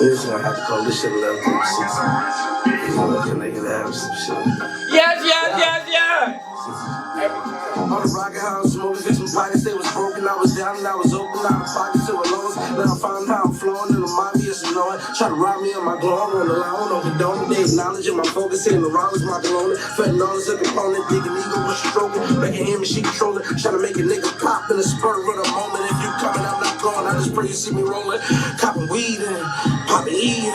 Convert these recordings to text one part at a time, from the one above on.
This I have to call this shit 11:36. You know, can they get have some shit? Yes. On the rocket house, smoking, fix some pockets, they was broken. I was down and I was open, out of pockets to a loans. Now I found how I'm flowing in the obvious and knowing. Try to rob me on my glow, on the line, no condone. They acknowledge my focus, saying the rock was my cologne. Fentanyl is a component, digging ego was stroking. Back at him and she controlling. Trying to make a nigga pop in a spur of a moment. If you coming, I'm not going. I just pray you see me rolling. Copping weed and popping eating.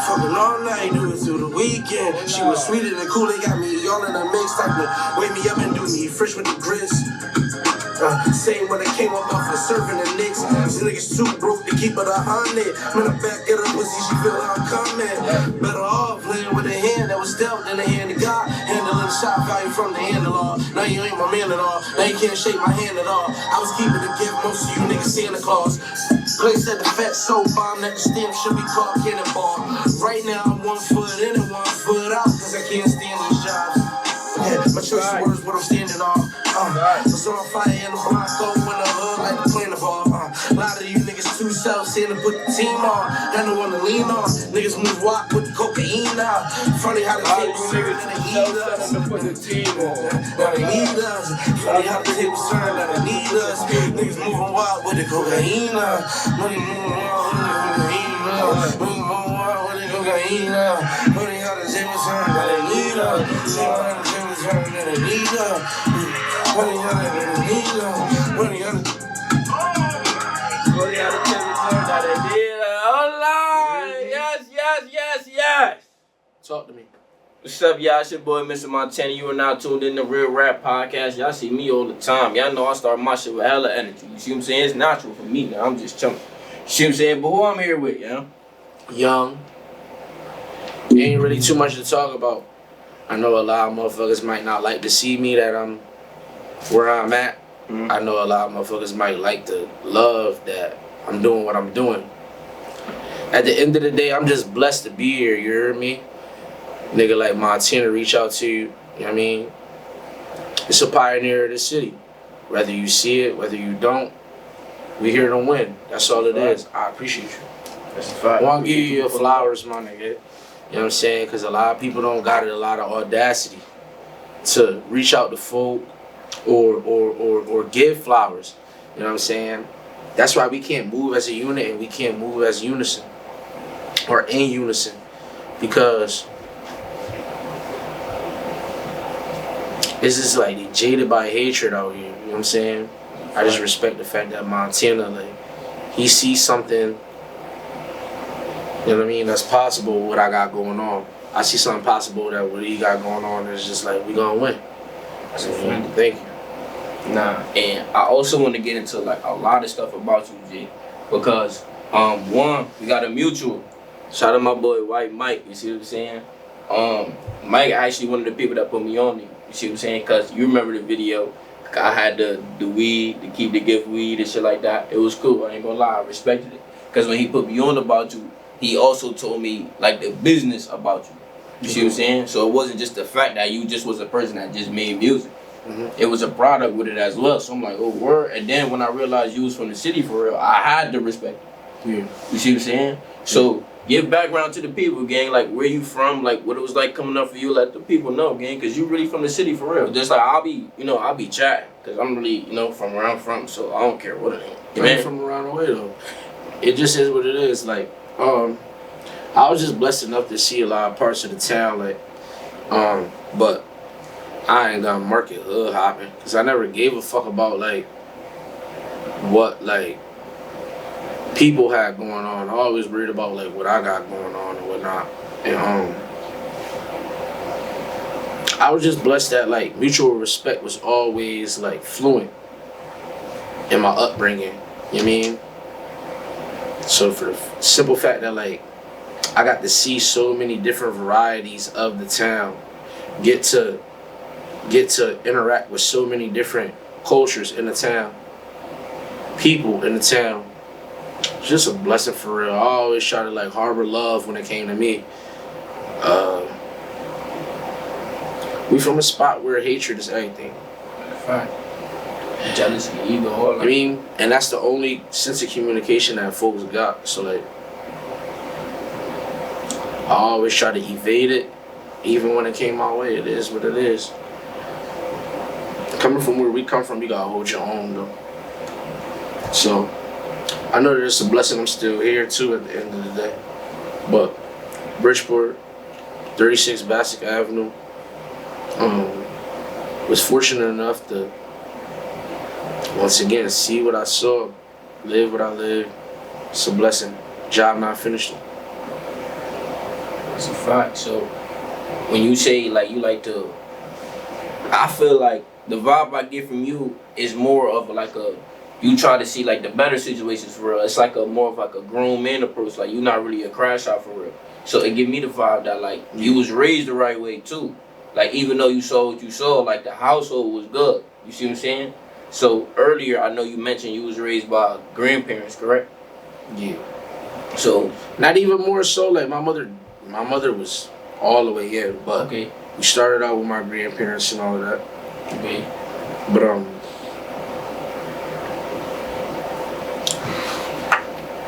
Fucking all night, do it through the weekend. She was sweeter than cool, they got me all in a mix. Type to wake me up and do me fresh with the grits. Same when I came up off of surfing the Knicks. These niggas too broke to keep it 100. When I back at her pussy, she feel how I'm coming. Better off playing with a hand that was dealt than a hand of God. Handling shot value from the hand of law. Now you ain't my man at all. Now you can't shake my hand at all. I was keeping the gift, most of you niggas Santa Claus. Place at the fat soul bomb that the stamp should be called cannonball. Right now I'm 1 foot in and 1 foot out, cause I can't stand these jobs. Yeah, my choice of words, what I'm standing on. Was on fire in the Bronco in the hood like the playing the ball. A lot of you niggas too self-centered to put the team on. Got no one to lean on. Niggas move walk with the cocaine now. Funny how the tables turn and they need us. Put the team on. Now they need us. Funny how the tables turn and they need us. Niggas moving wild with the cocaine now. Money moving wild with the cocaine now. Moving wild with the cocaine now. Funny how the tables turn and they need us. Funny how the tables turn and they need us. Funny how the tables need us. Funny how the Yes. Talk to me. What's up, y'all? It's your boy, Mr. Montana. You are now tuned in to Real Rap Podcast. Y'all see me all the time. Y'all know I start my shit with hella energy. You see what I'm saying? It's natural for me now. I'm just chummy. You see what I'm saying? But who I'm here with, you know? Young. Ain't really too much to talk about. I know a lot of motherfuckers might not like to see me that I'm where I'm at. Mm-hmm. I know a lot of motherfuckers might like to love that I'm doing what I'm doing. At the end of the day, I'm just blessed to be here, you hear me? Nigga like Montana reach out to you, you know what I mean? It's a pioneer of the city. Whether you see it, whether you don't, we here to win. That's all it is. I appreciate you. That's a fact. I want to give you your flowers, my nigga. You know what I'm saying? Because a lot of people don't got a lot of audacity to reach out to folk or give flowers. You know what I'm saying? That's why we can't move as a unit and we can't move as unison or in unison, because it's just like they jaded by hatred out here. You know what I'm saying? I just respect the fact that Montana, like, he sees something, you know what I mean, that's possible with what I got going on. I see something possible that what he got going on is just like, we gonna win. That's Thank you. Nah, and I also want to get into like a lot of stuff about you, G, because one, we got a mutual. Shout out my boy White Mike. You see what I'm saying? Mike actually one of the people that put me on it. You see what I'm saying? Cause you remember the video. I had the weed, to keep the gift weed and shit like that. It was cool. I ain't gonna lie, I respected it. Cause when he put me on about you, he also told me like the business about you. You see what I'm saying? So it wasn't just the fact that you just was a person that just made music. Mm-hmm. It was a product with it as well. So I'm like, oh, word. And then when I realized you was from the city for real, I had to respect it. Yeah. You see what I'm saying? So give background to the people, gang. Like, where you from? Like, what it was like coming up for you. Let the people know, gang. Because you really from the city for real. Just like I'll be chatting. Because I'm really, from where I'm from. So I don't care what it is. I'm from around the way, though. It just is what it is. Like, I was just blessed enough to see a lot of parts of the town. Like, but I ain't gonna market hood hopping, because I never gave a fuck about like what like people had going on. I always worried about like what I got going on and whatnot. And I was just blessed that like mutual respect was always like fluent in my upbringing. You know what I mean? So for the simple fact that like I got to see so many different varieties of the town, get to interact with so many different cultures in the town, people in the town. It's just a blessing for real. I always try to like harbor love when it came to me. We from a spot where hatred is everything. Fine. Jealousy, ego, all that. I mean, and that's the only sense of communication that folks got. So like, I always try to evade it, even when it came my way. It is what it is. Coming from where we come from, you gotta hold your own though. So I know that it's a blessing I'm still here too at the end of the day. But Bridgeport, 36 Bassick Avenue, was fortunate enough to once again see what I saw, live what I lived. It's a blessing. Job not finished. That's a fact. So when you say like you like to, I feel like the vibe I get from you is more of like a, you try to see like the better situations for real. It's like a more of like a grown man approach. Like you're not really a crash out for real. So it give me the vibe that like you was raised the right way too. Like even though you saw what you saw, like the household was good. You see what I'm saying? So earlier I know you mentioned you was raised by grandparents, correct? Yeah. So Not even more so like my mother was all the way in, but okay, we started out with my grandparents and all of that. okay. But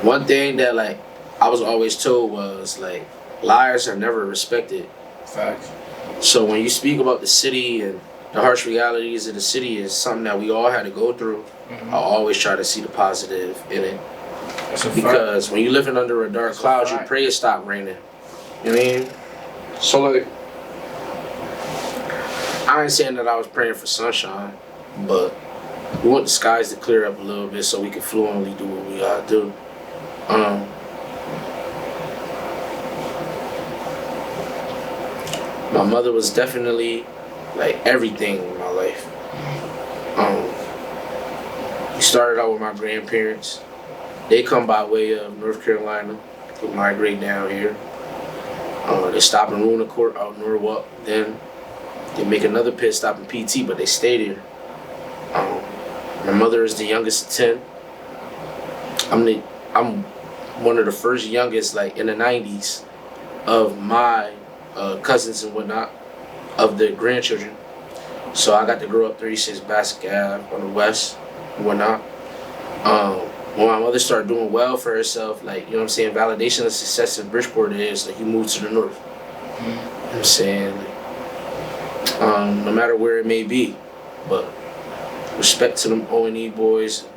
one thing that like I was always told was like liars are never respected. Facts. So when you speak about the city and the harsh realities of the city is something that we all had to go through, I always try to see the positive in it. That's a fact. Because when you're living under a dark That's a cloud, you fact. pray it stop raining. You know what I mean? So like, I ain't saying that I was praying for sunshine, but we want the skies to clear up a little bit so we can fluently do what we gotta do. My mother was definitely like everything in my life. We started out with my grandparents. They come by way of North Carolina to migrate down here. They stop in Rollin out in Norwalk. Then they make another pit stop in PT, but they stayed here. My mother is the youngest of 10. I'm one of the first youngest, like in the 90s, of my cousins and whatnot, of the grandchildren. So I got to grow up 36 Bassick Ave on the west and whatnot. When my mother started doing well for herself, like, you know what I'm saying, validation of success in Bridgeport is like you move to the north. You know what I'm saying? Like, no matter where it may be, but respect to them O&E boys,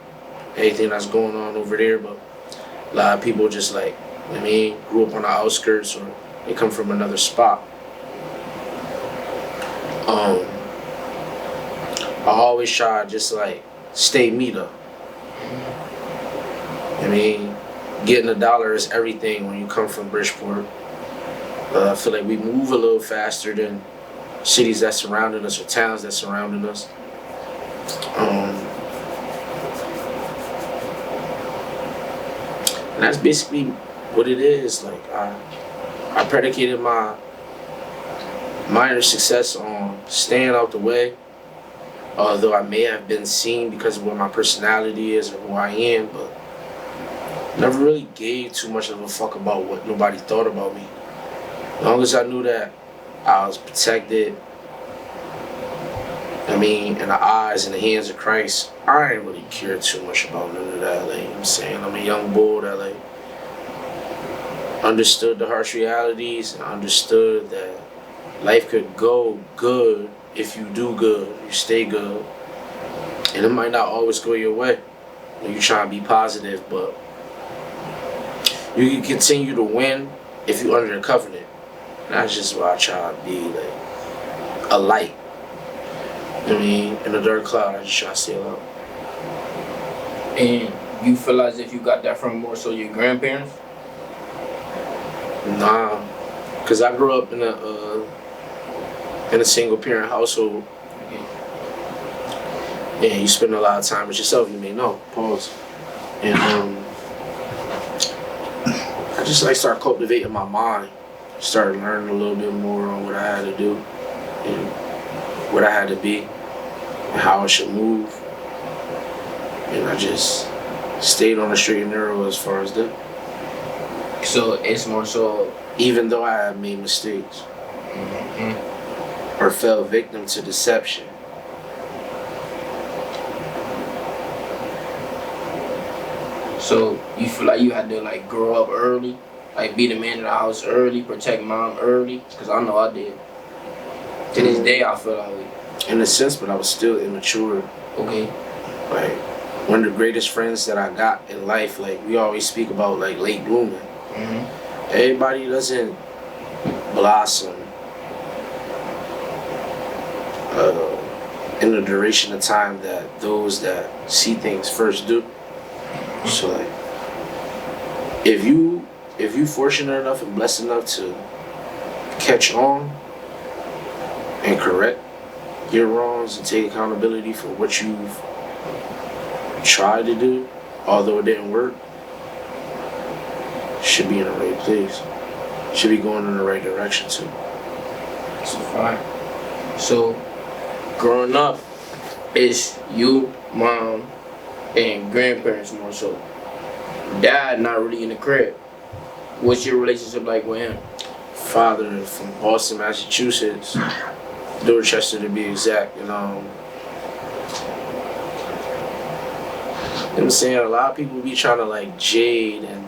anything that's going on over there, but a lot of people just like, you know what I mean, grew up on the outskirts or they come from another spot. I always try to just like stay me though. I mean, getting a dollar is everything when you come from Bridgeport. I feel like we move a little faster than cities that surrounded us or towns that surrounded us. And that's basically what it is. Like I predicated my minor success on staying out the way. Although I may have been seen because of what my personality is or who I am, but never really gave too much of a fuck about what nobody thought about me. As long as I knew that I was protected, I mean, in the eyes and the hands of Christ, I didn't really care too much about none of that. Like, you know what I'm saying? I'm a young bull that like understood the harsh realities and understood that life could go good if you do good, you stay good. And it might not always go your way when you try to be positive, but you can continue to win if you're under a covenant. And that's just why I try to be like a light. I mean, in a dark cloud, I just try to stay alive. And you feel as if you got that from more so your grandparents? Nah, cause I grew up in a single parent household. Yeah, you spend a lot of time with yourself. You may know. Pause. And I just like start cultivating my mind. Started learning a little bit more on what I had to do and what I had to be and how I should move. And I just stayed on the straight and narrow as far as that. So it's more so, even though I have made mistakes or fell victim to deception. so you feel like you had to like grow up early? like be the man of the house early, protect mom early, cause I know I did. To this day, I feel that way. In a sense, but I was still immature. Okay. Like, one of the greatest friends that I got in life, like, we always speak about, like, late blooming. Mm-hmm. Everybody doesn't blossom in the duration of time that those that see things first do. So, like, if you fortunate enough and blessed enough to catch on and correct your wrongs and take accountability for what you've tried to do, although it didn't work, should be in the right place. Should be going in the right direction too. That's a fact. So, growing up, it's you, mom, and grandparents more so. Dad not really in the crib. What's your relationship like with him? Father from Boston, Massachusetts, Dorchester to be exact, you know what I'm saying? A lot of people be trying to like jade and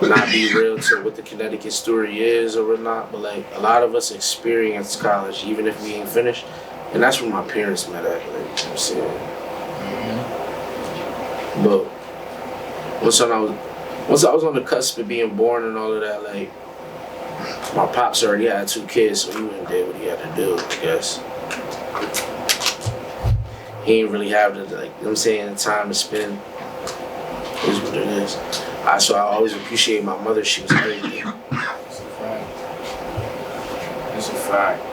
not be real to what the Connecticut story is or whatnot, but like a lot of us experience college even if we ain't finished, and that's where my parents met at, like, you know what I'm saying? Mm-hmm. But once I was on the cusp of being born and all of that, like, my pops already had 2 kids, so he went and did what he had to do, I guess. He didn't really have the, like, you know what I'm saying, the time to spend. It is what it is. So I always appreciate my mother. She was everything. It's a fact. It's a fact.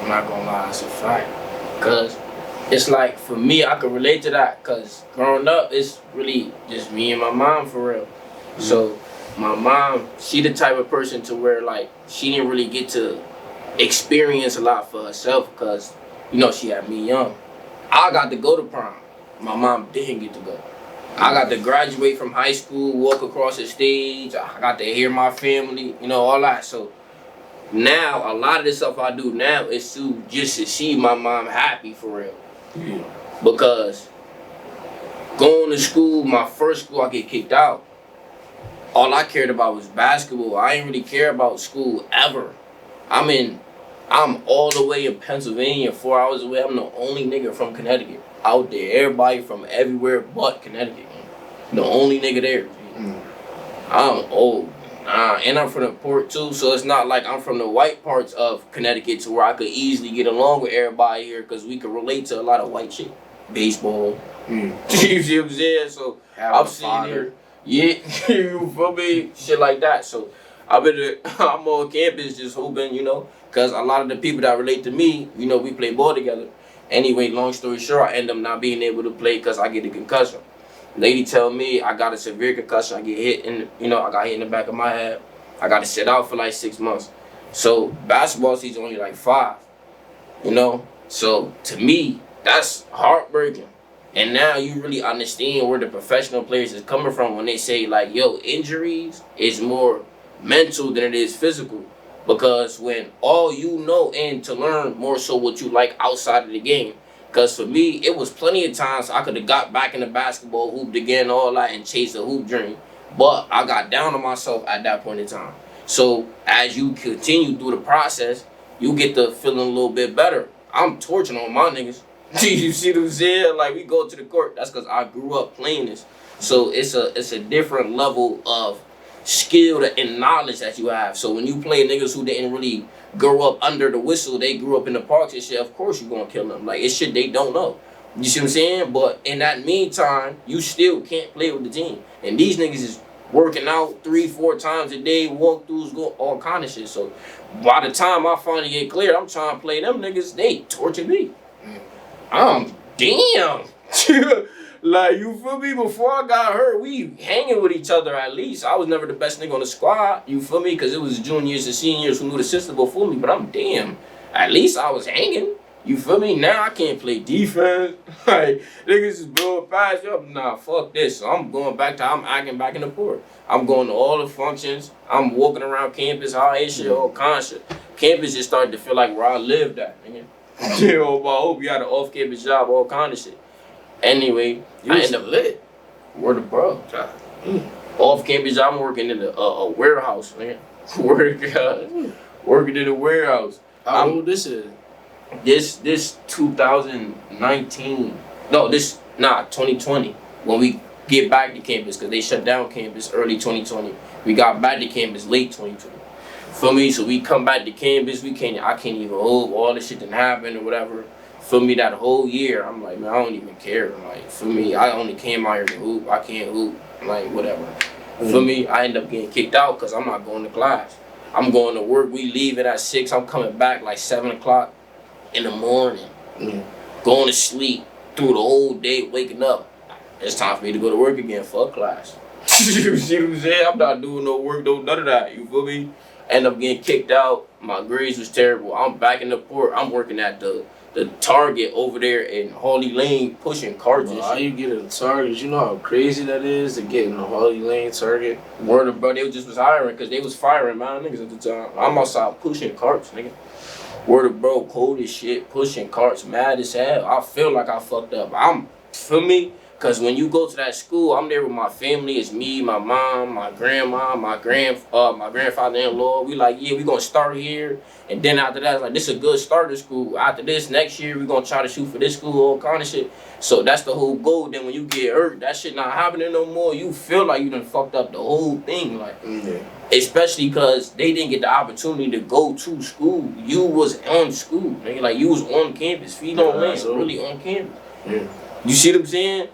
I'm not gonna lie, it's a fact. Cause it's like, for me, I can relate to that. Cause growing up, it's really just me and my mom for real. Mm-hmm. So my mom, she the type of person to where like she didn't really get to experience a lot for herself. Cause you know she had me young. I got to go to prom. My mom didn't get to go. I got to graduate from high school, walk across the stage. I got to hear my family, you know, all that. So now, a lot of the stuff I do now is just to see my mom happy for real. Yeah. Because going to school, my first school, I get kicked out. All I cared about was basketball. I ain't really care about school ever. I'm all the way in Pennsylvania, 4 hours away. I'm the only nigga from Connecticut out there. Everybody from everywhere but Connecticut. The only nigga there. I'm old. And I'm from the port too, so it's not like I'm from the white parts of Connecticut to where I could easily get along with everybody here because we could relate to a lot of white shit. Baseball. You see what I'm saying? So I'm sitting here. Yeah, you feel me? Shit like that. So I'm on campus just hooping, you know, because a lot of the people that relate to me, you know, we play ball together. Anyway, long story short, I end up not being able to play because I get a concussion. Lady tell me I got a severe concussion. I get hit I got hit in the back of my head. I got to sit out for like 6 months. So basketball season only like 5, you know. So to me, that's heartbreaking. And now you really understand where the professional players is coming from when they say like, yo, injuries is more mental than it is physical. Because when all you know and to learn more so what you like outside of the game. Because for me, it was plenty of times I could have got back in the basketball, hooped again, all that, and chased a hoop dream. But I got down on myself at that point in time. So as you continue through the process, you get to feeling a little bit better. I'm torching on my niggas. You see what I'm saying? Like, we go to the court. That's because I grew up playing this. So it's a different level of skill and knowledge that you have. So when you play niggas who didn't really grow up under the whistle, they grew up in the parks and shit, of course you gonna kill them. Like, it's shit they don't know. You see what I'm saying? But in that meantime, you still can't play with the team. And these niggas is working out 3-4 times a day, walkthroughs, go all kind of shit. So by the time I finally get cleared, I'm trying to play them niggas, they torture me. Damn. Like, you feel me? Before I got hurt, we hanging with each other at least. I was never the best nigga on the squad, you feel me? Because it was juniors and seniors who knew the system before me, but I'm damn. At least I was hanging, you feel me? Now I can't play defense. Like, niggas is blowing past you. Nah, fuck this. So I'm going back to, I'm acting back in the port. I'm going to all the functions. I'm walking around campus, all that shit, all kind of shit. Campus just started to feel like where I lived at, nigga. You know, I hope you had an off-campus job, all kind of shit. Anyway, I end up lit. Word of bro. Off campus, I'm working in a warehouse, man. Working in a warehouse. How old this is? This 2019. No, 2020. When we get back to campus, because they shut down campus early 2020. We got back to campus late 2020. For me, so we come back to campus, I can't even hoop, all this shit didn't happen or whatever. For me, that whole year, I'm like, man, I don't even care. Like, for me, I only came out here to hoop. I can't hoop. Like, whatever. For me, I end up getting kicked out because I'm not going to class. I'm going to work. We leaving at 6. I'm coming back like 7 o'clock in the morning. Going to sleep through the whole day, waking up. It's time for me to go to work again. Fuck class. You see what I'm saying? I'm not doing no work, none of that. You feel me? End up getting kicked out. My grades was terrible. I'm back in the port. I'm working at the Target over there in Harley Lane pushing carts and shit. How you get a Target? You know how crazy that is to get in the Harley Lane Target? Word of bro, they just was hiring because they was firing my niggas at the time. I'm outside pushing carts, nigga. Word of bro, cold as shit, pushing carts, mad as hell. I feel like I fucked up. Feel me? Because when you go to that school, I'm there with my family. It's me, my mom, my grandma, my grandfather-in-law. We like, yeah, we gonna start here. And then after that, it's like, this is a good start to school. After this, next year, we gonna try to shoot for this school, all kind of shit. So that's the whole goal. Then when you get hurt, that shit not happening no more. You feel like you done fucked up the whole thing. Like, especially because they didn't get the opportunity to go to school. You was on school, nigga. Like, you was on campus. Feet on land, really on campus. You see what I'm saying?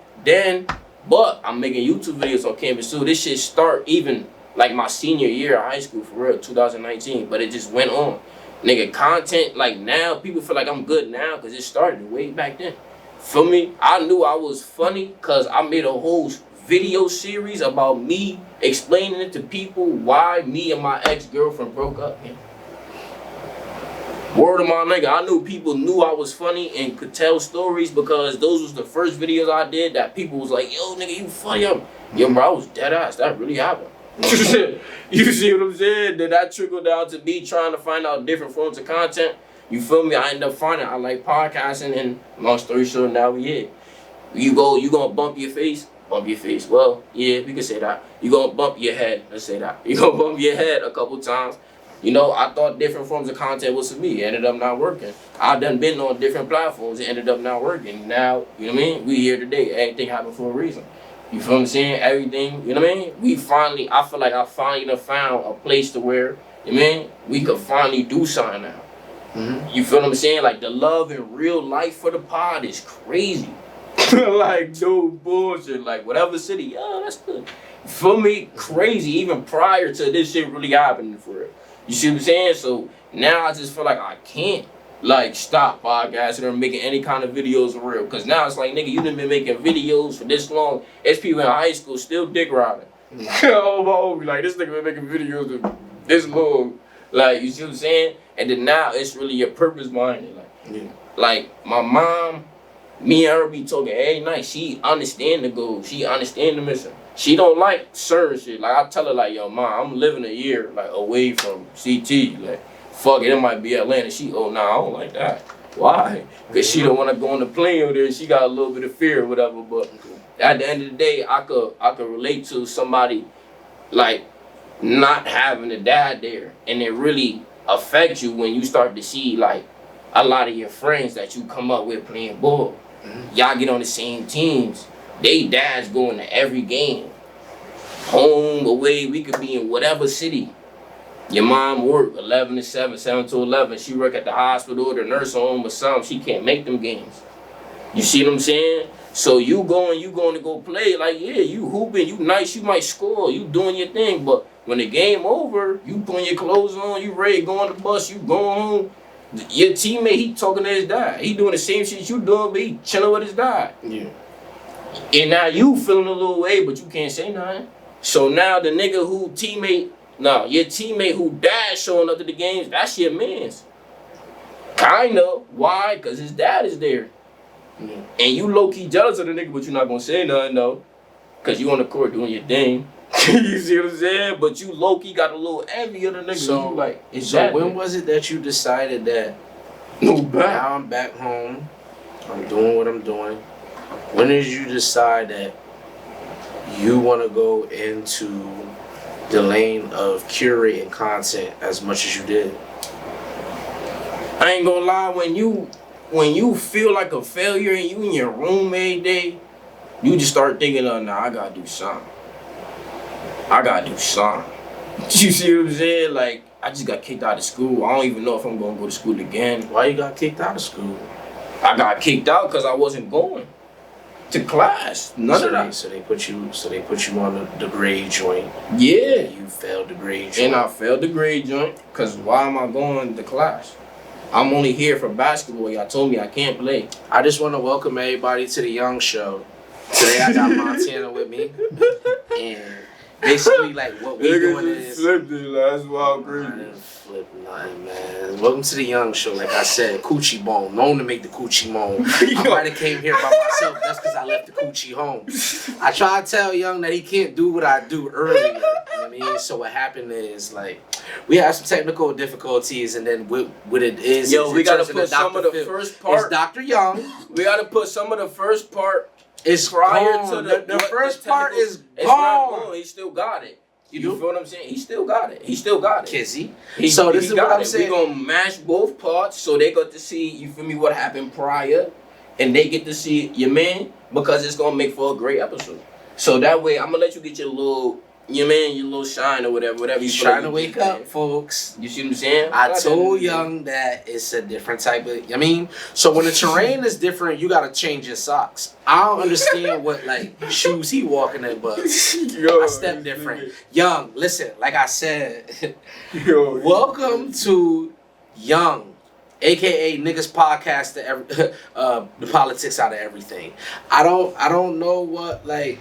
But I'm making YouTube videos on campus too. This shit start even like my senior year of high school, for real, 2019. But it just went on. Nigga, content, like now, people feel like I'm good now because it started way back then. For me, I knew I was funny because I made a whole video series about me explaining it to people why me and my ex-girlfriend broke up, man. Word of my nigga, I knew people knew I was funny and could tell stories because those was the first videos I did that people was like, yo, nigga, you funny. Yo, bro, I was dead ass. That really happened. You see what I'm saying? Then that trickled down to me trying to find out different forms of content. You feel me? I ended up finding I like podcasting, and long story short, now we here. You gonna bump your face? Bump your face. Well, yeah, we can say that. You gonna bump your head. Let's say that. You gonna bump your head a couple times. You know, I thought different forms of content was for me. It ended up not working. I done been on different platforms. It ended up not working. Now, you know what I mean? We here today. Everything happened for a reason. You feel what I'm saying? Everything, you know what I mean? I feel like I finally done found a place to where, you know what I mean? We could finally do something now. You feel what I'm saying? Like, the love in real life for the pod is crazy. Like, no bullshit. Like, whatever city, yeah, that's good. You feel me? Crazy, even prior to this shit really happening for real. You see what I'm saying? So now I just feel like I can't like stop podcasting or making any kind of videos for real. Cause now it's like, nigga, you done been making videos for this long. It's people in high school still dick riding. Oh, like this nigga been making videos for this long. Like, you see what I'm saying? And then now it's really your purpose behind it. Like my mom, me and her be talking every night. She understand the goal. She understand the mission. She don't like certain shit. Like, I tell her, like, yo, mom, I'm living a year, like, away from CT. Like, fuck it, it might be Atlanta. She, oh, nah, I don't like that. Why? Because she don't want to go on the plane over there. She got a little bit of fear or whatever. But at the end of the day, I could relate to somebody, like, not having a dad there. And it really affects you when you start to see, like, a lot of your friends that you come up with playing ball. Y'all get on the same teams. They dads going to every game. Home, away, we could be in whatever city. Your mom work 11 to 7, 7 to 11. She work at the hospital or the nurse home or something. She can't make them games. You see what I'm saying? So you going to go play. Like, yeah, you hooping, you nice, you might score, you doing your thing. But when the game over, you putting your clothes on, you ready to go on the bus, you going home. Your teammate, he talking to his dad. He doing the same shit you doing, but he chilling with his dad. Yeah. And now you feeling a little way, but you can't say nothing. So now the nigga your teammate who dad showing up to the games, that's your man's. Kinda. Why? Because his dad is there. And you low-key jealous of the nigga, but you're not gonna say nothing though. Because you on the court doing your thing. You see what I'm saying? But you low-key got a little envy of the nigga. So when was it that you decided that now I'm back home, I'm doing what I'm doing? When did you decide that you want to go into the lane of curating content as much as you did? I ain't gonna lie, when you feel like a failure and you in your room every day, you just start thinking, nah, I gotta do something. You see what I'm saying? Like, I just got kicked out of school. I don't even know if I'm gonna go to school again. Why you got kicked out of school? I got kicked out because I wasn't going to class. None of that. So they put you on the grade joint. Yeah. You failed the grade joint. And I failed the grade joint because why am I going to class? I'm only here for basketball. Y'all told me I can't play. I just want to welcome everybody to the Young Show. Today I got Montana with me, and basically like what we doing is flipped it. That's wild, I crazy. didn't flip nothing, man. Welcome to the Young Show. Like I said, coochie bone, known to make the coochie moan. I might have came here by myself. That's because I left the coochie home. I tried to tell Young that he can't do what I do earlier. You know what I mean? So what happened is like we had some technical difficulties, and then what it is. Yo, is we it gotta turns put into some of Dr. the Phil. first part. It's Dr. Young. We gotta put some of the first part. It's Prior gone. to the first part technical- is it's not gone. gone. He still got it. You You- feel what I'm saying? He still got it. Kizzy. He, So this he is got what I'm it. saying. We gonna mash both parts so they got to see, you feel me, what happened prior, and they get to see your man, because it's gonna make for a great episode. So that way, I'm gonna let you get your little, your little shine or whatever you He's feel trying like to you wake get, up, man. folks. You see what I'm saying? I Got told that. Young that it's a different type of. I mean, so when the terrain is different, you gotta change your socks. I don't understand what like shoes he walking in, but Yo, I step different. Young, listen, like I said, Yo, welcome to Young, aka niggas podcast to every, the politics out of everything. I don't know what like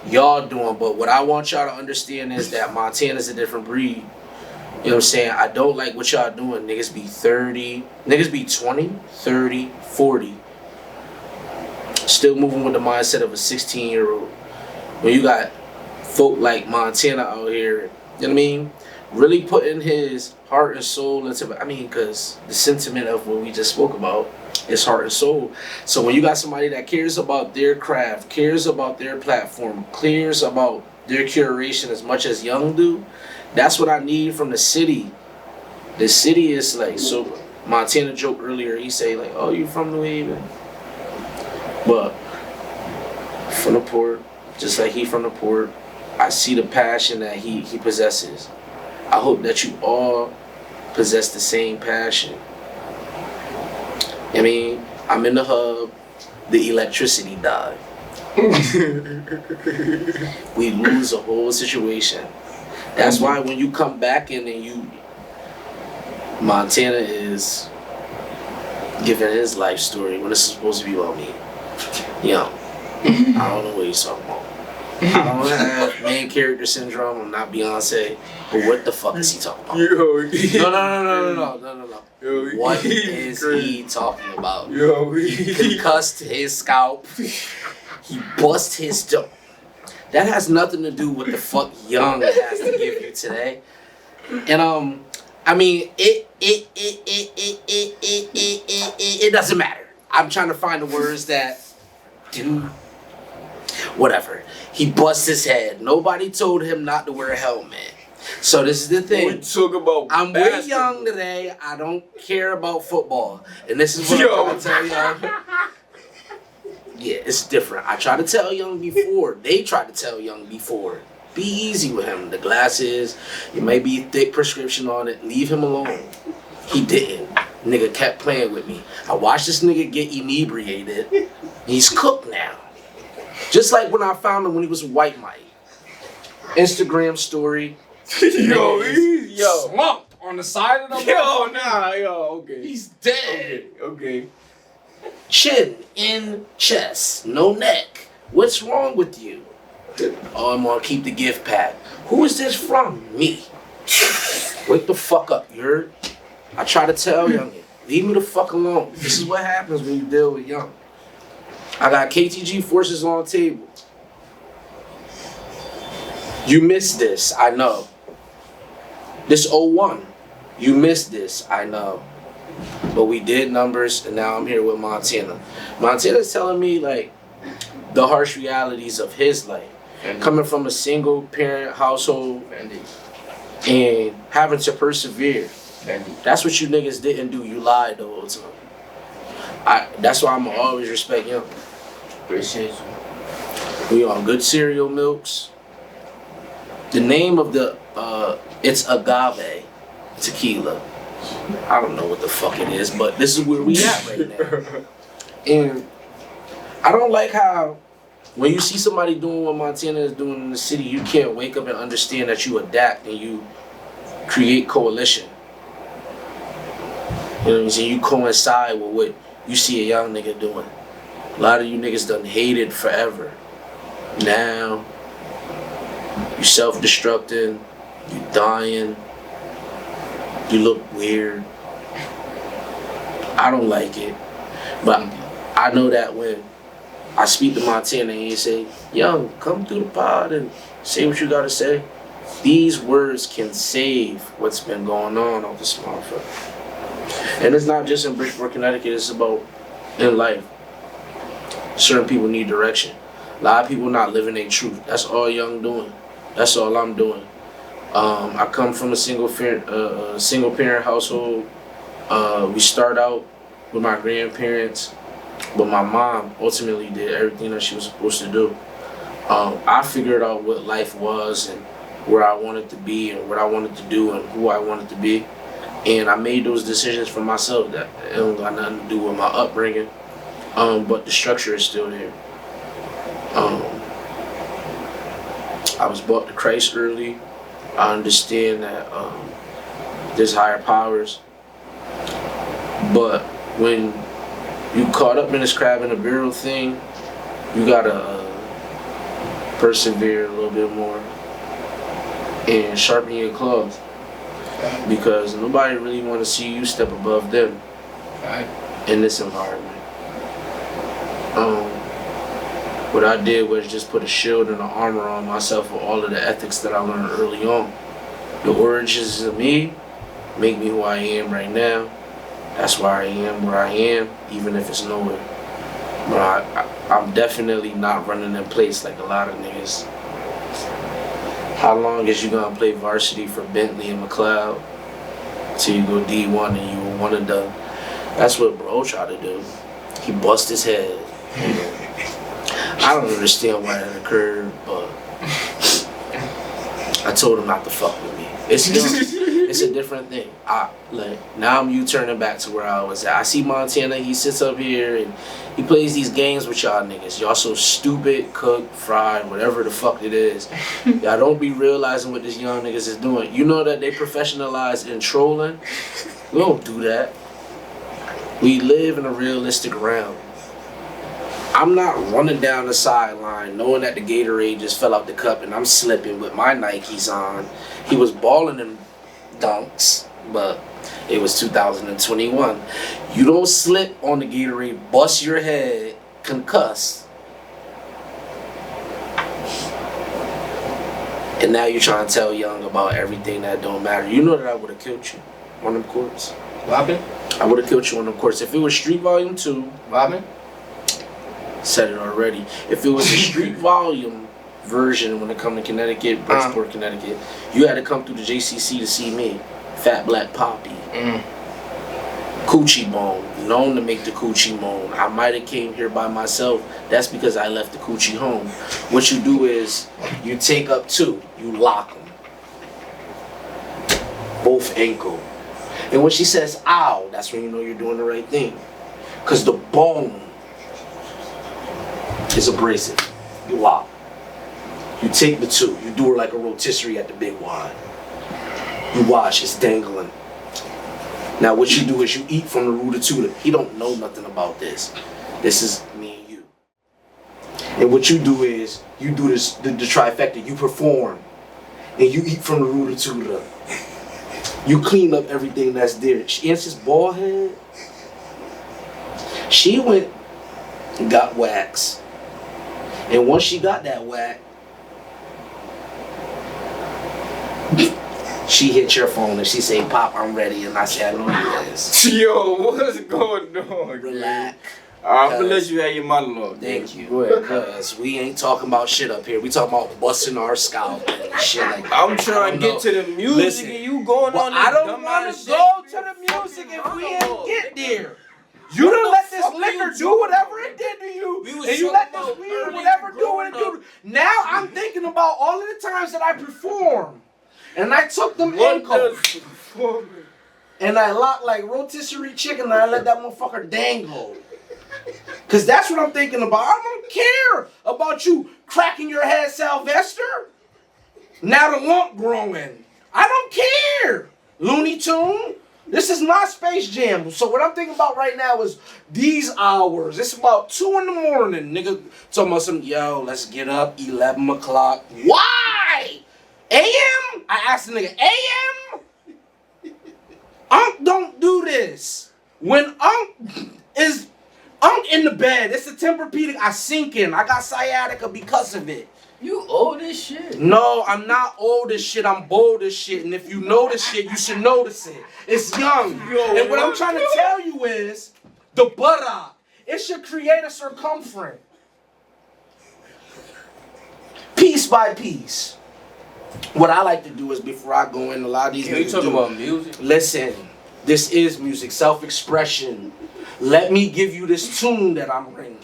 y'all doing, but what I want y'all to understand is that Montana's a different breed. You know what I'm saying? I don't like what y'all doing. Niggas be 30, niggas be 20, 30, 40. Still moving with the mindset of a 16-year-old. When you got folk like Montana out here, you know what I mean? Really putting his heart and soul into, I mean, because the sentiment of what we just spoke about is heart and soul. So when you got somebody that cares about their craft, cares about their platform, cares about their curation as much as Young do, that's what I need from the city. The city is like, so Montana joked earlier, he say like, oh, you from New Haven? But from the port, just like he from the port, I see the passion that he possesses. I hope that you all possess the same passion. I mean, I'm in the hub, the electricity died. We lose a whole situation. That's why when you come back in and Montana is giving his life story when this is supposed to be about me. Yo, I don't know what he's talking about. I don't have main character syndrome. I'm not Beyonce. But what the fuck is he talking about? Yo, No. Yo, What is he talking about? Yo, He concussed his scalp. He bust his jaw. That has nothing to do with the fuck Young has to give you today. And I mean, it doesn't matter. I'm trying to find the words that do whatever. He bust his head. Nobody told him not to wear a helmet. So this is the thing. we talk about I'm basketball. with Young today. I don't care about football. And this is what I'm trying to tell y'all. Yeah, it's different. I tried to tell Young before. They tried to tell Young before. Be easy with him. The glasses, it may be a thick prescription on it. Leave him alone. He didn't. Nigga kept playing with me. I watched this nigga get inebriated. He's cooked now. Just like when I found him when he was White Mike. Instagram story. Yo, Slumped on the side of the okay. He's dead. Okay. Chin in chest, no neck. What's wrong with you? Oh, I'm gonna keep the gift pack. Who is this from? Me. Wake the fuck up, you heard? I try to tell Young, leave me the fuck alone. This is what happens when you deal with Young. I got KTG forces on the table. You missed this, I know. This 01, you missed this, I know. But we did numbers, and now I'm here with Montana. Montana's telling me, like, the harsh realities of his life. Coming from a single parent household and having to persevere. That's what you niggas didn't do. You lied the whole time. That's why I'ma always respect him. Appreciate you. We on good cereal milks. The name of the it's agave tequila. I don't know what the fuck it is, but this is where we at right now. And I don't like how when you see somebody doing what Montana is doing in the city, you can't wake up and understand that you adapt and you create coalition. You know what I'm saying? You coincide with what you see a young nigga doing. A lot of you niggas done hated forever. Now, you self-destructing, you dying, you look weird. I don't like it. But I know that when I speak to Montana and he say, "Young, come through the pod and say what you gotta say," these words can save what's been going on this motherfucker. And it's not just in Bridgeport, Connecticut, it's about in life. Certain people need direction. A lot of people not living their truth. That's all Young doing. That's all I'm doing. I come from a single parent household. We start out with my grandparents, but my mom ultimately did everything that she was supposed to do. I figured out what life was and where I wanted to be and what I wanted to do and who I wanted to be. And I made those decisions for myself. That it don't got nothing to do with my upbringing, but the structure is still there. I was brought to Christ early. I understand that there's higher powers, but when you caught up in this crab in a barrel thing, you gotta persevere a little bit more and sharpen your claws, because nobody really want to see you step above them in this environment. What I did was just put a shield and an armor on myself with all of the ethics that I learned early on. The origins of me make me who I am right now. That's why I am where I am, even if it's nowhere. But I'm definitely not running in place like a lot of niggas. How long is you gonna play varsity for Bentley and McLeod till you go D1 and you were one and done? That's what bro tried to do. He bust his head. I don't understand why that occurred, but I told him not to fuck with me. It's a different thing. Now I'm U-turning back to where I was at. I see Montana, he sits up here and he plays these games with y'all niggas. Y'all so stupid, cooked, fried, whatever the fuck it is. Y'all don't be realizing what this young niggas is doing. You know that they professionalize in trolling? We don't do that. We live in a realistic realm. I'm not running down the sideline knowing that the Gatorade just fell out the cup and I'm slipping with my Nikes on. He was balling in dunks, but it was 2021. You don't slip on the Gatorade, bust your head, concuss. And now you're trying to tell Young about everything that don't matter. You know that I would have killed you on them courts. Robin? I would have killed you on them courts. If it was Street Volume 2, Robin? Said it already. If it was a Street Volume version when it come to Connecticut, Bridgeport, Connecticut, you had to come through the JCC to see me. Fat Black Poppy. Coochie Bone. Known to make the coochie moan. I might have came here by myself. That's because I left the coochie home. What you do is, you take up two. You lock them. Both ankle. And when she says, ow, that's when you know you're doing the right thing. Because the bone is abrasive. You lock. You take the two. You do her like a rotisserie at the big wide. You watch, it's dangling. Now what you do is you eat from the root of two. He don't know nothing about this. This is me and you. And what you do is, you do this, the trifecta. You perform. And you eat from the root of two. You clean up everything that's there. She answers bald head. She went and got wax. And once she got that whack, she hit your phone and she say, Pop, I'm ready. And I said, I know you is. Yo, what's going on? Relax. I'm gonna let you have your monologue. Thank you. Go ahead, cuz we ain't talking about shit up here. We talking about busting our scalp and shit like that. I'm trying to get to the music Listen, and you going well, on I this don't want to go to the music if we ain't get there. You done let this liquor do whatever it did to you, and you let this weed whatever do what it do. Now I'm thinking about all of the times that I performed, and I took them ankles, and I locked like rotisserie chicken, and I let that motherfucker dangle. Cause that's what I'm thinking about. I don't care about you cracking your head, Sylvester. Now the lump growing. I don't care. Looney Tune. This is not Space Jam. So what I'm thinking about right now is these hours. It's about 2 in the morning. Nigga talking about some, yo, let's get up 11 o'clock. Why? AM? I asked the nigga, AM? Unc don't do this. When Unc in the bed, it's a Tempur-Pedic. I sink in. I got sciatica because of it. You old as shit. No, I'm not old as shit. I'm bold as shit. And if you know this shit, you should notice it. It's young. And what I'm trying to tell you is, the buttock, it should create a circumference. Piece by piece. What I like to do is, before I go in, a lot of these Can we talk about music? Listen, this is music, self-expression. Let me give you this tune that I'm ringing.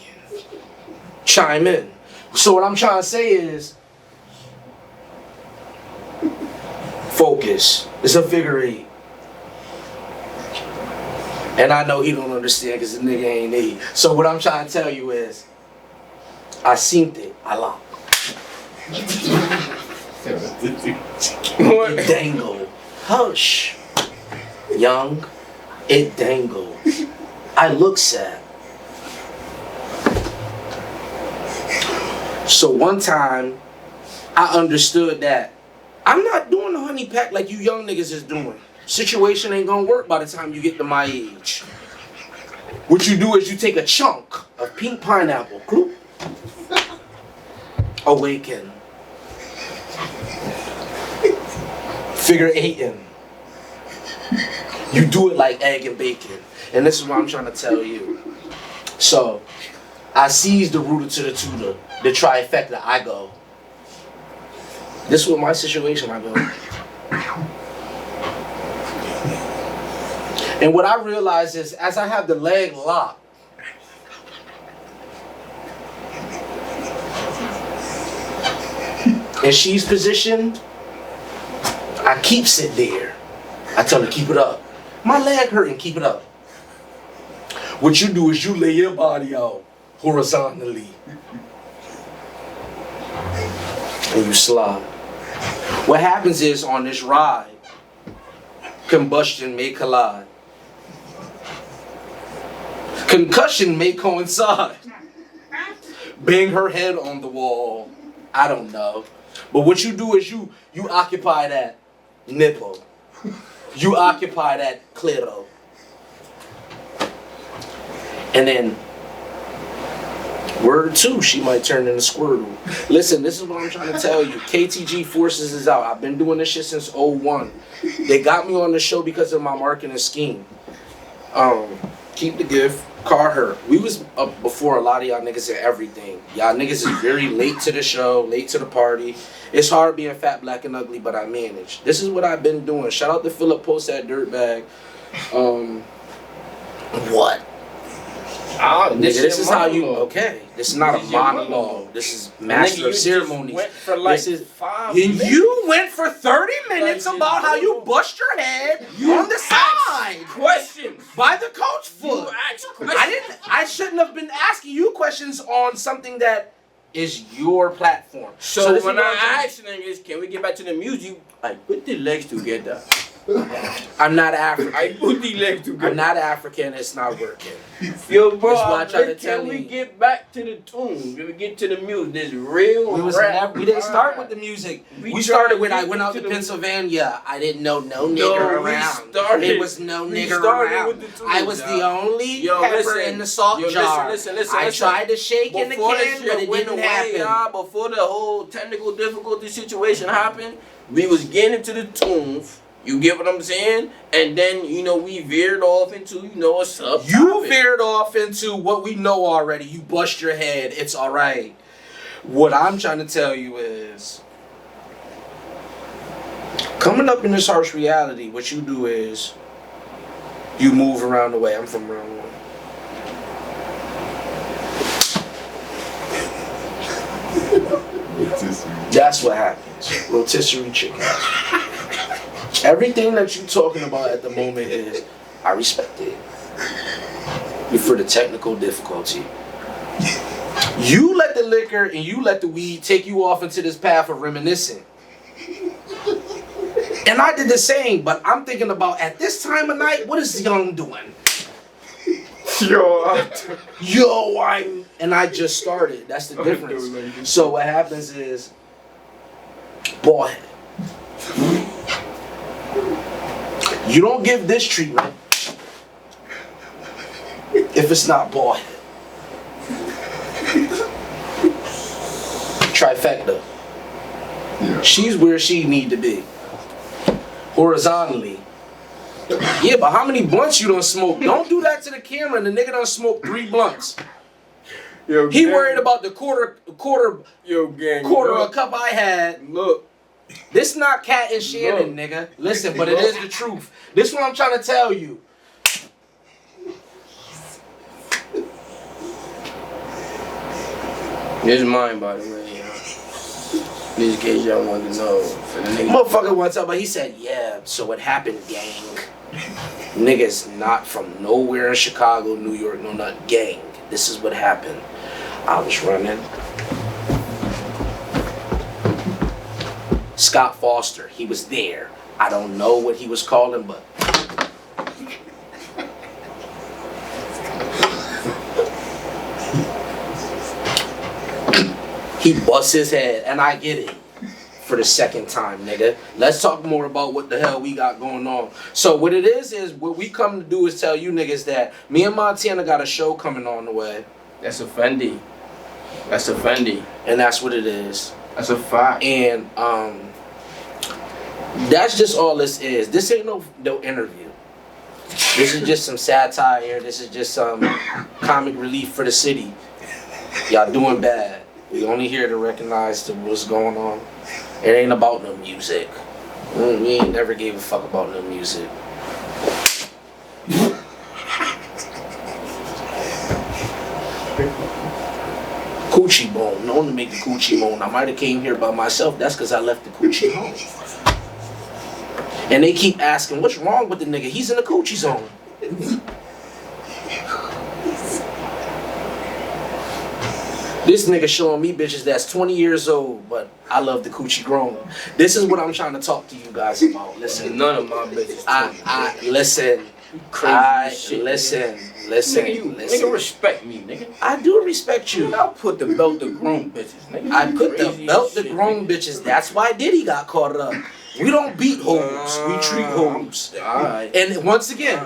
Chime in. So what I'm trying to say is, focus. It's a figure 8. And I know he don't understand because the nigga ain't 8. So what I'm trying to tell you is, I synced it. I locked. It dangled. Hush. Young. It dangled. I look sad. So one time, I understood that I'm not doing the honey pack like you young niggas is doing. Situation ain't gonna work by the time you get to my age. What you do is you take a chunk of pink pineapple, cloop, awaken, figure 8 You do it like egg and bacon. And this is what I'm trying to tell you. So, I seize the rooter to the tutor. The trifecta, I go. This was my situation, I go. And what I realize is, as I have the leg locked, and she's positioned, I keeps it there. I tell her, keep it up. My leg hurting, keep it up. What you do is you lay your body out horizontally. And you slide. What happens is, on this ride, combustion may collide. Concussion may coincide. Bang her head on the wall. I don't know. But what you do is you occupy that nipple. You occupy that clitoris. And then, word 2, she might turn into Squirtle. Listen, this is what I'm trying to tell you. KTG Forces is out. I've been doing this shit since 01. They got me on the show because of my marketing scheme. Keep the gift, call her. We was up before a lot of y'all niggas and everything. Y'all niggas is very late to the show, late to the party. It's hard being fat, black, and ugly, but I manage. This is what I've been doing. Shout out to Philip Post, that dirtbag. What? Nigga, this is how you, okay. This is not a monologue. This is master of ceremonies. Went for like this is 5 and minutes. you went for 30 minutes about how you bust your head on the side Questions. by the coach foot. You asked questions. I shouldn't have been asking you questions on something that is your platform. So this when is what I ask niggas, can we get back to the music? I put the legs together. I'm not African. I put the legs together. I'm not African. It's not working. Yo, bro, That's what I try to tell can we you. get back to the tune? Can we get to the music? This real rap. We didn't start with the music. We started with I went out to Pennsylvania. I didn't know no nigger around. There was no nigger around. I was the only pepper in the salt jar. Listen. I tried to shake in the can, but it didn't happen. Before the whole technical difficulty situation happened, we was getting into the tunes. You get what I'm saying? And then, you know, we veered off into, you know, a sub. You veered off into what we know already. You bust your head. It's all right. What I'm trying to tell you is, coming up in this harsh reality, what you do is you move around the way. I'm from around the way. That's what happens. Rotisserie chicken. Everything that you're talking about at the moment is, I respect it. For the technical difficulty. You let the liquor and you let the weed take you off into this path of reminiscing. And I did the same, but I'm thinking about at this time of night, what is Young doing? And I just started. That's the difference. So what happens is, boy, you don't give this treatment if it's not boy. Trifecta. Yeah. She's where she need to be. Horizontally. Yeah, but how many blunts you done smoke? Don't do that to the camera and the nigga done smoked 3 blunts. Yo, He gang. worried about the quarter Look, a cup I had. Look. This not Cat and Shannon, nigga. Listen, but it is the truth. This is what I'm trying to tell you. This is mine, by the way. Just in case y'all wanted to know. For the nigga. Motherfucker wants up, but he said, yeah, so it happened, gang. Niggas not from nowhere in Chicago, New York, no not gang. This is what happened. I was running. Scott Foster, he was there. I don't know what he was calling, but he busts his head, and I get it for the second time, nigga. Let's talk more about what the hell we got going on. So what it is what we come to do is tell you niggas that me and Montana got a show coming on the way. That's a Fendi. That's a Fendi. And that's what it is. That's a fact. And that's just all this is. This ain't no interview. This is just some satire. This is just some comic relief for the city. Y'all doing bad. We only here to recognize what's going on. It ain't about no music. We ain't never gave a fuck about no music. Coochie bone. Known to make the coochie bone. I might have came here by myself. That's because I left the coochie home. And they keep asking, what's wrong with the nigga? He's in the coochie zone. This nigga showing me bitches that's 20 years old, but I love the coochie grown. This is what I'm trying to talk to you guys about. Listen, None of my bitches. listen. Listen. Nigga, respect me, nigga. I do respect you. I'll put the belt to grown bitches, nigga. I put the Crazy belt as to shit, grown nigga. bitches. That's why Diddy got caught up. We don't beat hoes. We treat hoes. Alright. And once again,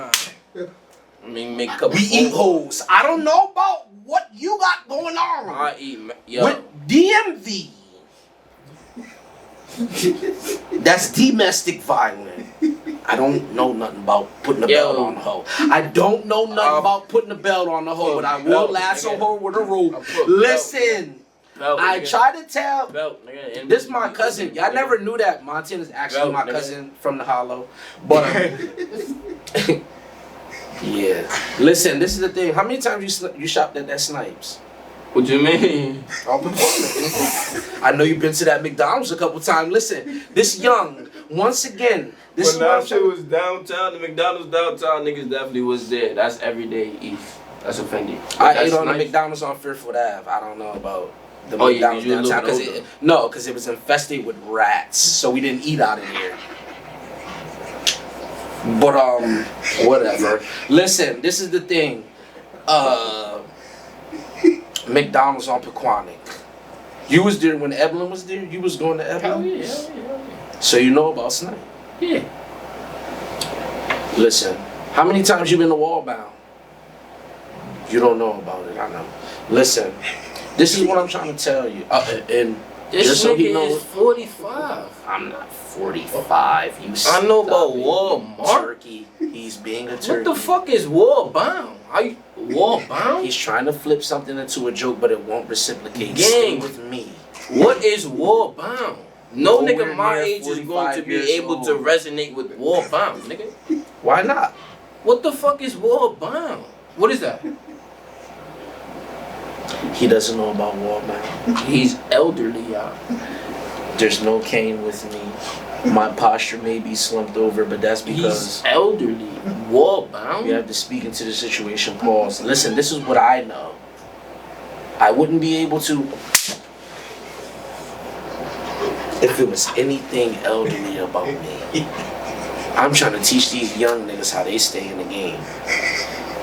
I mean, make a couple. we eat hoes. I don't know about what you got going on I eat, yo. with DMV. That's domestic violence. I don't know nothing about putting a belt on the hoe. I don't know nothing about putting a belt on the hoe, but I will belt, lasso nigga. her with a rope. I put Listen, Belt, I nigga. try to tell. Belt, nigga. And This my cousin. Y'all never knew that Montana's actually Belt, my nigga. cousin from the Hollow. But yeah. Listen, this is the thing. How many times you shopped at that Snipes? What you mean? I know you've been to that McDonald's a couple times. Listen, this young, once again, this is When what I'm that shit trying- was downtown, the McDonald's downtown, niggas definitely was there. That's everyday East. That's a Fendi. I That's ate on the nice. McDonald's on Fairfield Ave. I don't know about the Oh, yeah, McDonald's 'cause you a little downtown. bit Because it was infested with rats, so we didn't eat out of there. But whatever. Listen, this is the thing. McDonald's on Pequannock. You was there when Evelyn was there? You was going to Hell Evelyn? yeah, hell yeah, hell So you know about Snipe. yeah. Yeah. Listen, how many times you been to Wallbound? You don't know about it, I know. Listen, this is what I'm trying to tell you. And This just so he nigga knows, is 45. I'm not 45. You I know about stubborn Walmart. turkey. He's being a turkey. What the fuck is war bound? How you war bound? He's trying to flip something into a joke, but it won't reciprocate. Gang. Stay with me. What is war bound? No Nowhere nigga my near age is going to 45 be years able to old. resonate with war bound, nigga. Why not? What the fuck is war bound? What is that? He doesn't know about Walmart. He's elderly, y'all. There's no cane with me. My posture may be slumped over, but that's because He's elderly. War bound? you have to speak into the situation. Pause. Listen, this is what I know. I wouldn't be able to if it was anything elderly about me. I'm trying to teach these young niggas how they stay in the game.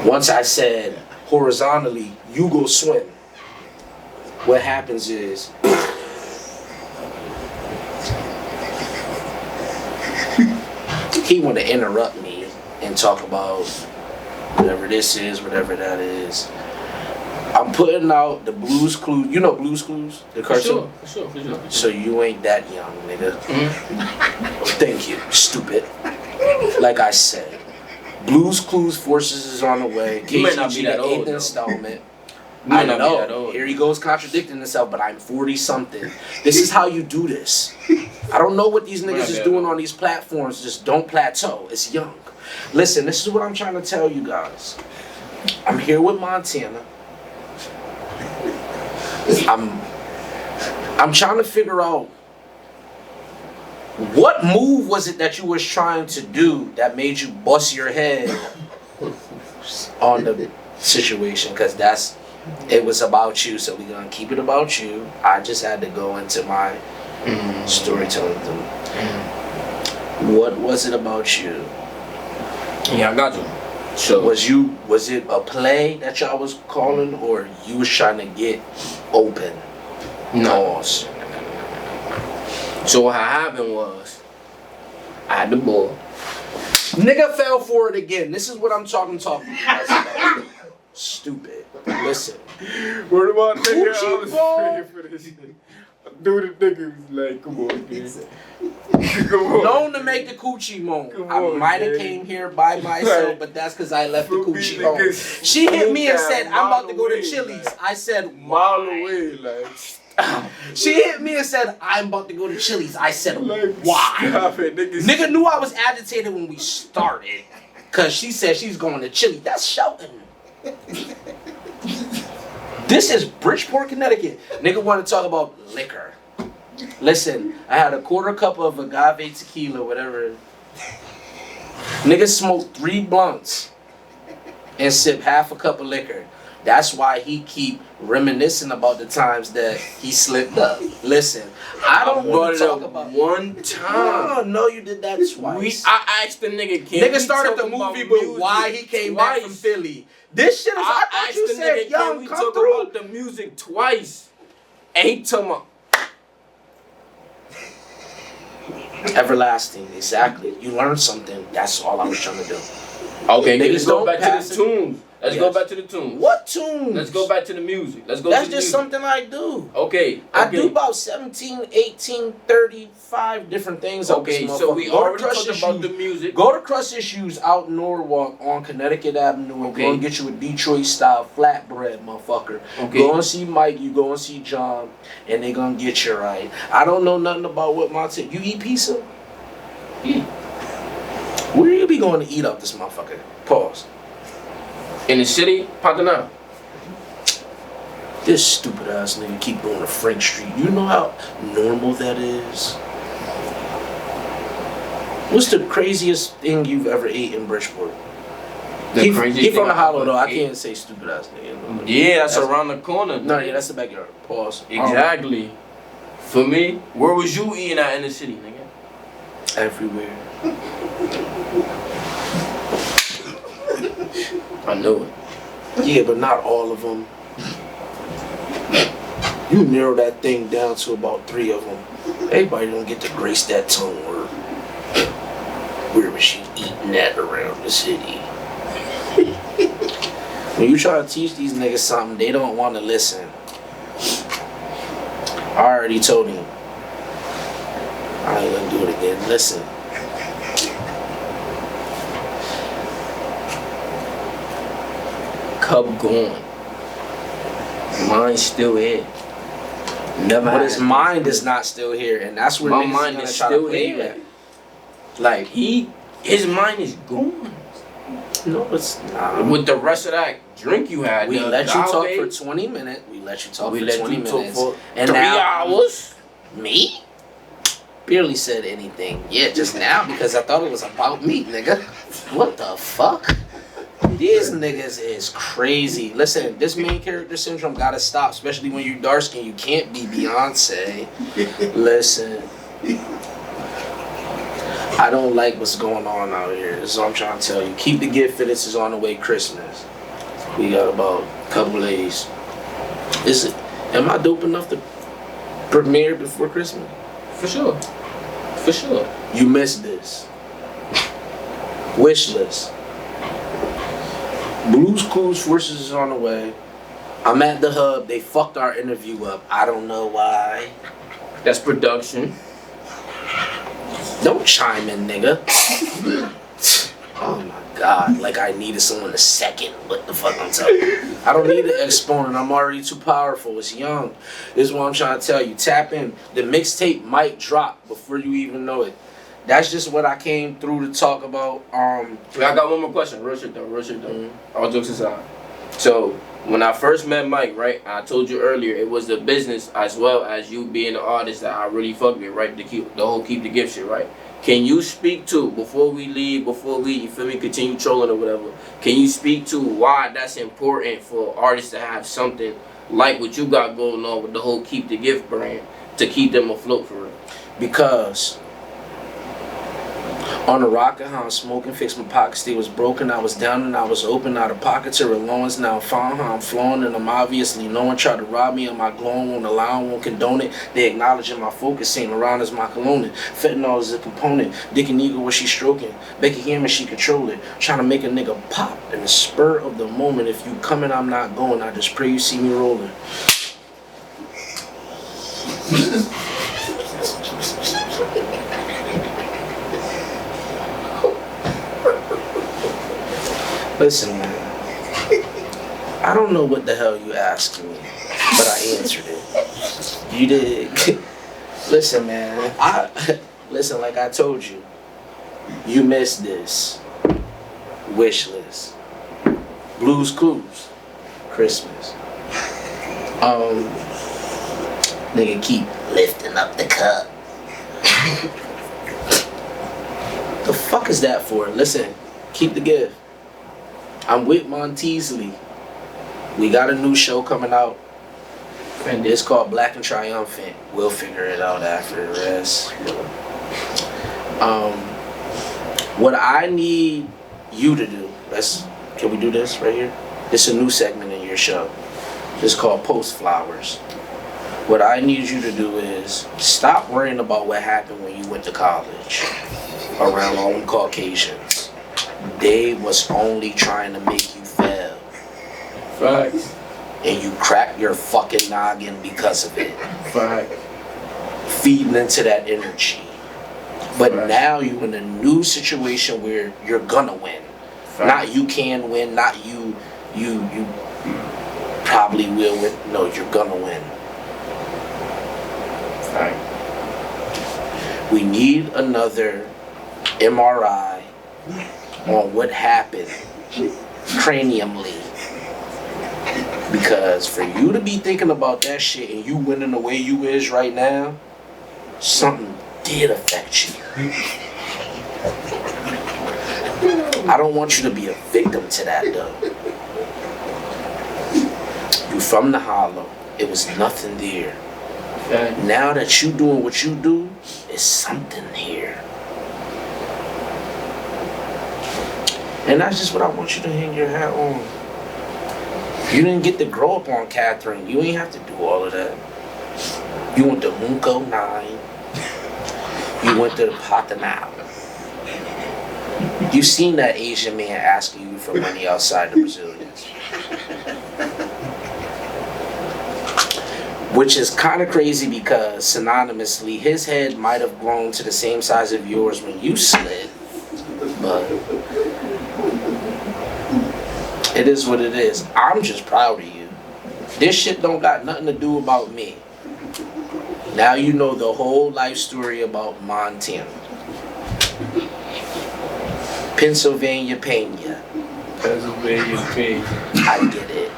Once I said horizontally, you go swim. What happens is he want to interrupt me and talk about whatever this is, whatever that is. I'm putting out the Blues Clues. You know Blues Clues, the cartoon. For sure. So you ain't that young, nigga. Thank you, stupid. Like I said, Blues Clues Forces is on the way. You may not be KGG, that the old, 8th though. installment. You may I not be that know. old. Here he goes contradicting himself, but I'm 40 something. This is how you do this. I don't know what these niggas is doing on these platforms. Just don't plateau. It's young. Listen, this is what I'm trying to tell you guys. I'm here with Montana. I'm trying to figure out what move was it that you was trying to do that made you bust your head on the situation, because it was about you, so we're gonna keep it about you. I just had to go into my storytelling thing. What was it about you? Yeah, I got you. So Was it a play that y'all was calling, or you was trying to get open? no. So what happened was I had the ball. Nigga fell for it again. This is what I'm talking about. Stupid. Listen. What about nigga? I Gucci was ball. praying for this. Dude, the nigga was like, come on, dude. Come on. Known to make the coochie moan. Come I on, might have man. came here by myself, Right. but that's because I left the For me, coochie home. niggas, She hit me and moved said, that I'm about to go mile to away, Chili's. like, I said, mile why? away, like. She hit me and said, I'm about to go to Chili's. I said, Like, why? stop it, niggas. Nigga knew I was agitated when we started. Cause she said she's going to Chili. That's shouting. This is Bridgeport, Connecticut. Nigga want to talk about liquor. Listen, I had a quarter cup of agave tequila, whatever. Nigga smoked 3 blunts and sipped half a cup of liquor. That's why he keep reminiscing about the times that he slipped up. Listen, I don't brought want it to talk up about one time. No, you did that twice. I asked the nigga, can Nigga we started talk the about movie with music why he came back from twice? Philly. This shit is. I thought asked you the said, nigga, can "Young, we come talk through." about the music twice? And he talking about Everlasting, exactly. You learned something. That's all I was trying to do. okay, Niggas let's go don't back pass to it. the tunes. Let's go Yes. back to the tunes. What tunes? Let's go back to the music. Let's go That's to the just music. something I do. Okay. I do about 17, 18, 35 different things. out Okay, this so we motherfucker. Go to already Crush talked about Issues. the music. Go to Crush Issues out in Norwalk on Connecticut Avenue. Okay. Go and get you a Detroit style flatbread, motherfucker. Okay. Go and see Mike, you go and see John, and they gonna get you right. I don't know nothing about what Montana. You eat pizza? Yeah. Where you be going to eat up this motherfucker? Pause. In the city, Patana. This stupid ass nigga keep going to Frank Street. You know how normal that is? What's the craziest thing you've ever ate in Bridgeport? He from the Hollow though. I can't say stupid ass nigga. Yeah, that's around the corner. No, yeah, that's the backyard. Pause. Exactly. For me, where was you eating at in the city, nigga? Everywhere. I know it. Yeah, but not all of them. You narrow that thing down to about 3 of them. Everybody don't get to grace that tongue word. Where was she eating at around the city? When you try to teach these niggas something, they don't want to listen. I already told him. I ain't gonna do it nigga. Listen. Cub gone. Mine's still here. Never. But had his this. mind is not still here, and that's where My niggas mind gonna is try to still play you here. at. Like, His mind is gone. no, it's not. With the rest of that drink you had, We the let you talk agave, for 20 minutes. We let you talk we for let 20 you talk minutes. for and 3 now, hours. Me? Barely said anything. Yeah, just now because I thought it was about me, nigga. What the fuck? These niggas is crazy. Listen, this main character syndrome gotta stop, especially when you dark skin. You can't be Beyonce. Listen. I don't like what's going on out here. This is what I'm trying to tell you. Keep the gift for this is on the way Christmas. We got about a couple days. Am I dope enough to premiere before Christmas? For sure. For sure. You missed this. Wish list. Blues Clues Forces is on the way. I'm at the hub. They fucked our interview up. I don't know why. That's production. Don't chime in, nigga. Oh my god. Like I needed someone to second. What the fuck I'm telling you? I don't need an exponent. I'm already too powerful. It's young. This is what I'm trying to tell you. Tap in. The mixtape might drop before you even know it. That's just what I came through to talk about. I got one more question. Real shit though. All jokes aside. So when I first met Mike, right? I told you earlier it was the business as well as you being the artist that I really fuck with, right? The whole keep the gift shit, right? Can you speak to before we you feel me, continue trolling or whatever? Can you speak to why that's important for artists to have something like what you got going on with the whole keep the gift brand to keep them afloat for real? Because on the rocket, how I'm smoking, fix my pockets, they was broken. I was down and I was open, out of pockets to allowance. Now I'm found how I'm flowing and I'm obviously knowing. Try to rob me of my glowing, won't allow, won't condone it. They acknowledging my focus, saying around is my cologne. Fentanyl is a component. Dick and Eagle, what she stroking. Becky Hammond, she control it. Trying to make a nigga pop in the spur of the moment. If you coming, I'm not going. I just pray you see me rolling. Listen, man. I don't know what the hell you asked me, but I answered it. You did. Listen, man. Listen, like I told you, you missed this. Wish list. Blues Clues. Christmas. Nigga, keep lifting up the cup. The fuck is that for? Listen, keep the gift. I'm with Monteasley. We got a new show coming out. And it's called Black and Triumphant. We'll figure it out after the rest. What I need you to do, can we do this right here? This is a new segment in your show. It's called Post Flowers. What I need you to do is stop worrying about what happened when you went to college around all them Caucasians. They was only trying to make you fail. Facts. And you crack your fucking noggin because of it. Facts. Feeding into that energy. But Facts. now you in a new situation where you're gonna win. Facts. Not you can win, not you probably will win. No, you're gonna win. Facts. We need another MRI on what happened craniumly. Because for you to be thinking about that shit and you winning the way you is right now, something did affect you. I don't want you to be a victim to that though. You from the hollow. It was nothing there. Facts. Now that you doing what you do, it's something here. And that's just what I want you to hang your hat on. You didn't get to grow up on Catherine. You ain't have to do all of that. You went to Munko 9. You went to the Patanal. You seen that Asian man asking you for money outside the Brazilians. Which is kind of crazy because synonymously, his head might have grown to the same size of yours when you slid. But it is what it is. I'm just proud of you. This shit don't got nothing to do about me. Now you know the whole life story about Montana. Pennsylvania Pena. Pennsylvania Pena. I get it.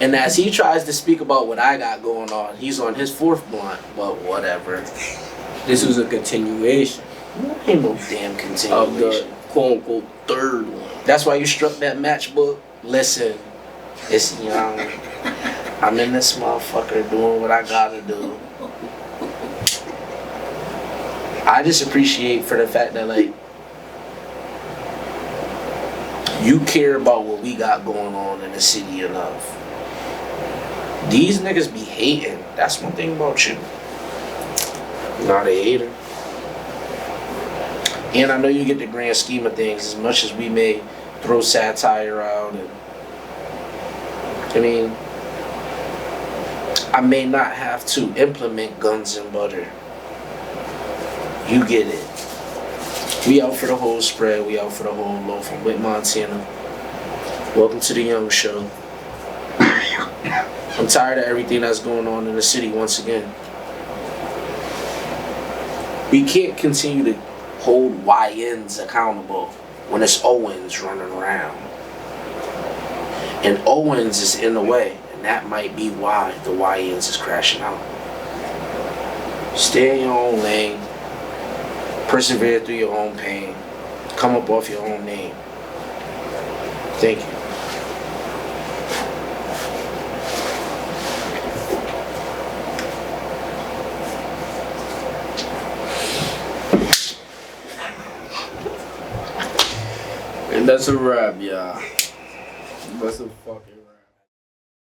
And as he tries to speak about what I got going on, he's on his fourth blunt, but whatever. This was a continuation Ain't no damn of continuation. the quote unquote third one. That's why you struck that matchbook. Listen, it's young. I'm in this motherfucker doing what I gotta do. I just appreciate for the fact that like you care about what we got going on in the city enough. These niggas be hating. That's one thing about you. Not a hater. And I know you get the grand scheme of things as much as we may throw satire out and I mean I may not have to implement guns and butter. You get it. We out for the whole spread. We out for the whole loaf. I'm with Montana. Welcome to the Young Show. I'm tired of everything that's going on in the city once again. We can't continue to hold YNs accountable when it's Owens running around. And Owens is in the way. And that might be why the YNs is crashing out. Stay in your own lane. Persevere through your own pain. Come up off your own name. Thank you. And that's a wrap, y'all. That's a fucking